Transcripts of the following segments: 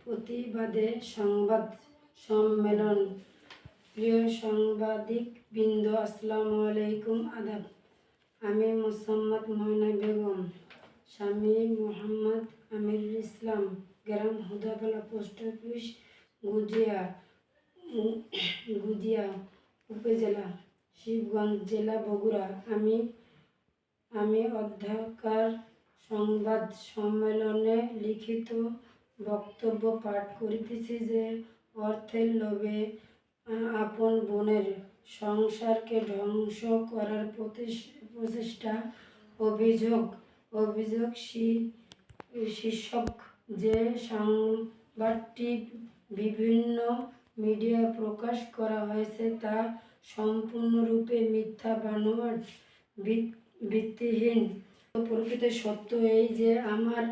প্রতিবাদে সংবাদ সম্মেলন। প্রিয় সাংবাদিক বৃন্দ, আসসালামু আলাইকুম, আদাব। আমি মোসাম্মদ ময়না বেগম, স্বামী মোহাম্মদ আমিরুল ইসলাম, গ্রাম হুদাপাড়া, পোস্ট অফিস গুজিয়া উপজেলা, শিবগঞ্জ জেলা, বগুড়া। আমি অধ্যক্ষার সংবাদ সম্মেলনে লিখিত বক্তব্য পাঠ করিতেছি যে অর্থের লোভে আপন বোনের সংসারকে ধ্বংস করার প্রচেষ্টা, অভিযোগ শীর্ষক যে সংবাদটি বিভিন্ন মিডিয়ায় প্রকাশ করা হয়েছে তা সম্পূর্ণরূপে মিথ্যা, বানোয়াট, ভিত্তিহীন। প্রকৃত সত্য এই যে আমার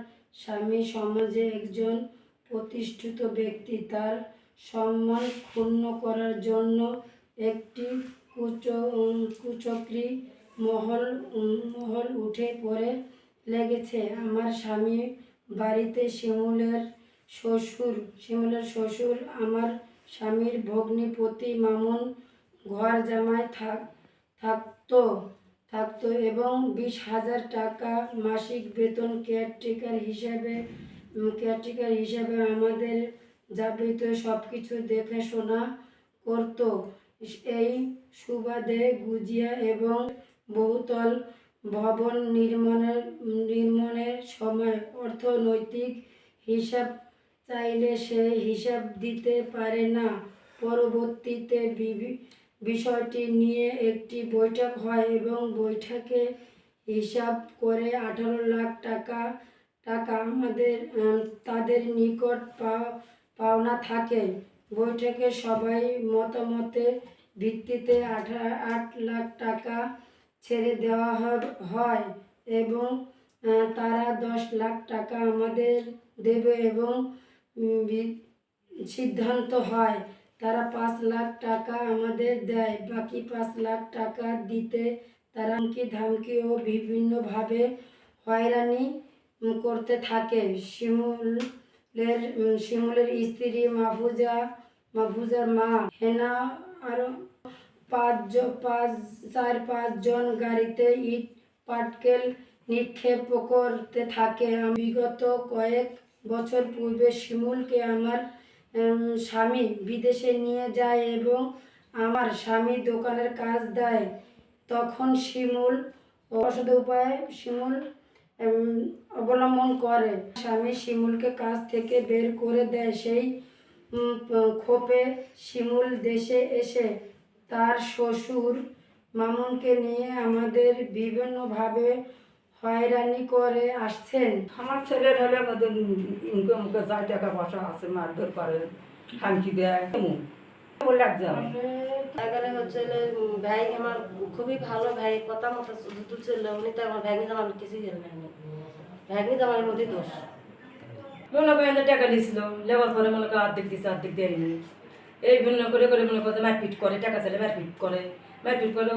স্বামী সমাজে একজন প্রতিষ্ঠিত ব্যক্তি। তার সম্মান ক্ষুণ্ণ করার জন্য একটি কুচক্রী মহল উঠে পড়ে লেগেছে। আমার স্বামী বাড়িতে শিমুলের শ্বশুর আমার স্বামীর ভগ্নিপতি মামুন ঘর জামাই থাকতো এবং 20,000 টাকা মাসিক বেতন কেয়ারটেকার হিসাবে আমাদের যাবতীয় সব কিছু দেখাশোনা করত। এই সুবাদে গুজিয়া এবং বহুতল ভবন নির্মাণের সময় অর্থনৈতিক হিসাব চাইলে সে হিসাব দিতে পারে না। পরবর্তীতে বিষয়টি নিয়ে একটি বৈঠক হয় এবং বৈঠকে হিসাব করে 18 লাখ টাকা তাদের নিকট পাওনা থাকে। বৈঠকে সবাই মতামতের ভিত্তিতে 8 লাখ টাকা ছেড়ে দেওয়া হয় এবং তারা 10 লাখ টাকা আমাদের দেবে এবং সিদ্ধান্ত হয় তারা 5 লাখ টাকা আমাদের দেয়। বাকি 5 লাখ টাকা দিতে তারা ধামকি ও বিভিন্নভাবে হয়রানি করতে থাকে। শিমুলের স্ত্রী মাহফুজার মা হেনা আরও 4-5 জন গাড়িতে ইট পাটকেল নিক্ষেপ করতে থাকে। বিগত কয়েক বছর পূর্বে শিমুলকে আমার স্বামী বিদেশে নিয়ে যায় এবং আমার স্বামী দোকানের কাজ দেয়। তখন শিমুল অসৎ উপায়ে অবলম্বন করে। স্বামী শিমুলকে কাজ থেকে বের করে দেয়। সেই ক্ষোভে শিমুল দেশে এসে তার শ্বশুর মামুনকে নিয়ে আমাদের বিভিন্নভাবে হয়রানি করে আসছেন। আমার ছেলের হলে আমাদের ইনকাম 4 টাকা পয়সা আছে, মারধর করে, হামকি দেয়। এখানে হচ্ছে ভাই আমার খুবই ভালো ভাই, কথা মতো ছিল। উনি তো আমার ভাগ্নি জামার কিছুই জানেন না। ভাগ্নি জামার মধ্যে দোষ। মনে করেন টাকা দিয়েছিল, লেবার পরে মনে করে অর্ধেক দিচ্ছে, অর্ধেক দেয়নি। এই ভিন্ন করে মনে করে মারপিট করে, টাকা চাইলে মারপিট করে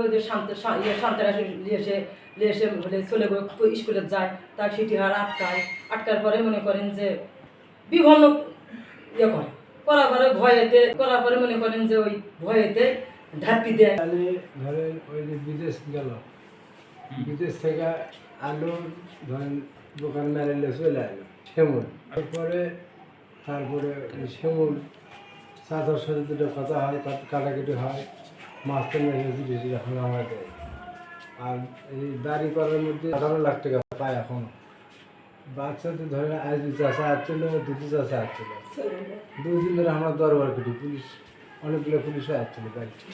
ওই যে শান্তারা লিয়েছে হলে চলে স্কুলে যায়, তার সিটি হার আটকার পরে মনে করেন যে বিভিন্ন করার পরে মনে করেন যে ওই ভয়েতে ঢাপি দেয়। ধরেন ওই যে বিদেশ গেল, বিদেশ থেকে আলু ধরেন দোকান মেরেলে চলে এলো শিমুল। তারপরে শিমুল চাচার সাথে দুটো কথা হয়, কাটাকাটি হয়, মাছ তো মেরে এখন আমার দেয়। আর এই দাড়ি করার মধ্যে 18 লাখ টাকা পায় এখন। বাচ্চাদের ধরেন আজ চাষা আসছিল, দুটি চাষা আসছিল, 2 দিন ধরে আমরা দরবার করি। পুলিশ অনেকগুলো পুলিশও আসছিল বাড়িতে,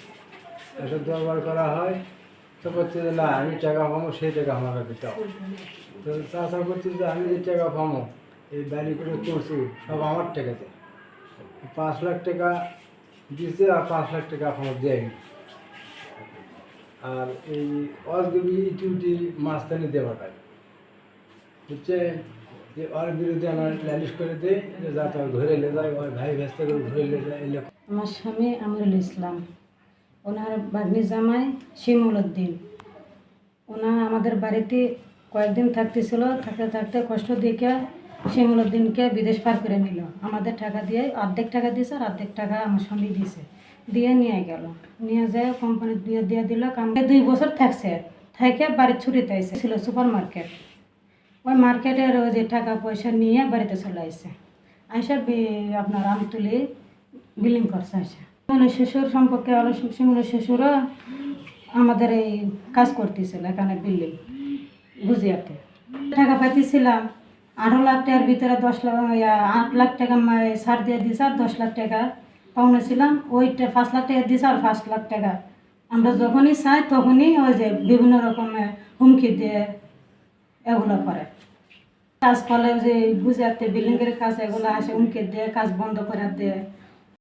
এসব দরবার করা হয়। তো করছে যে না, আমি টাকা পাবো, সেই টাকা আমাকে দিতে হবে। তো চাষা করছে যে আমি যে টাকা পাবো এই বাড়ি করে করছি সব আমার টাকাতে। 5 লাখ টাকা দিচ্ছে আর 5 লাখ টাকা এখনো দেয়নি। আর এই অজগবি ইটি মাঝখানে দেওয়াটাই হচ্ছে যে ওর বিরুদ্ধে আমার নালিশ করে দেয় যে যাতে ধরে নিয়ে যায়, ওর ভাই ভেস্তে করে ধরে নিয়ে যায়। আমার স্বামী আমিরুল ইসলাম, ওনার ভাগ্নি জামাই শিমুল উদ্দিন। ওনা আমাদের বাড়িতে কয়েকদিন থাকতেছিল। থাকতে কষ্ট দেখে শিমুলুদ্দিনকে বিদেশ পার করে নিল। আমাদের টাকা দিয়ে অর্ধেক টাকা দিয়েছে আর অর্ধেক টাকা আমার স্বামী দিয়েছে, দিয়ে নিয়ে গেল। নিয়ে যায় কোম্পানি দিয়ে দিল। 2 বছর থাকছে, থেকে বাড়ির ছুটিতে আইসে, ছিল সুপার মার্কেট। ওই মার্কেটের ওই যে টাকা পয়সা নিয়ে বাড়িতে চলে আসছে। আইসা আপনার আমতুলি বিলিং করছে। আসে শিমুলের শ্বশুর সম্পর্কে শিমুলের শ্বশুরও আমাদের এই কাজ করতেছিল এখানে বিল্ডিং গুজিয়াতে। টাকা পাইতেছিলাম 18 লাখ টাকার ভিতরে 8 লাখ টাকা ছাড় দিয়ে দিছে, আর 10 লাখ টাকা পাওনা ছিলাম। ওইটা 5 লাখ টাকা দিছে, আর 5 লাখ টাকা আমরা যখনই চাই তখনই ওই যে বিভিন্ন রকমের হুমকি দিয়ে এগুলো করে। কাজ করলে যে গুজরাতে বিল্ডিংয়ের কাজ এগুলো আসে হুমকি দিয়ে কাজ বন্ধ করে দেয়।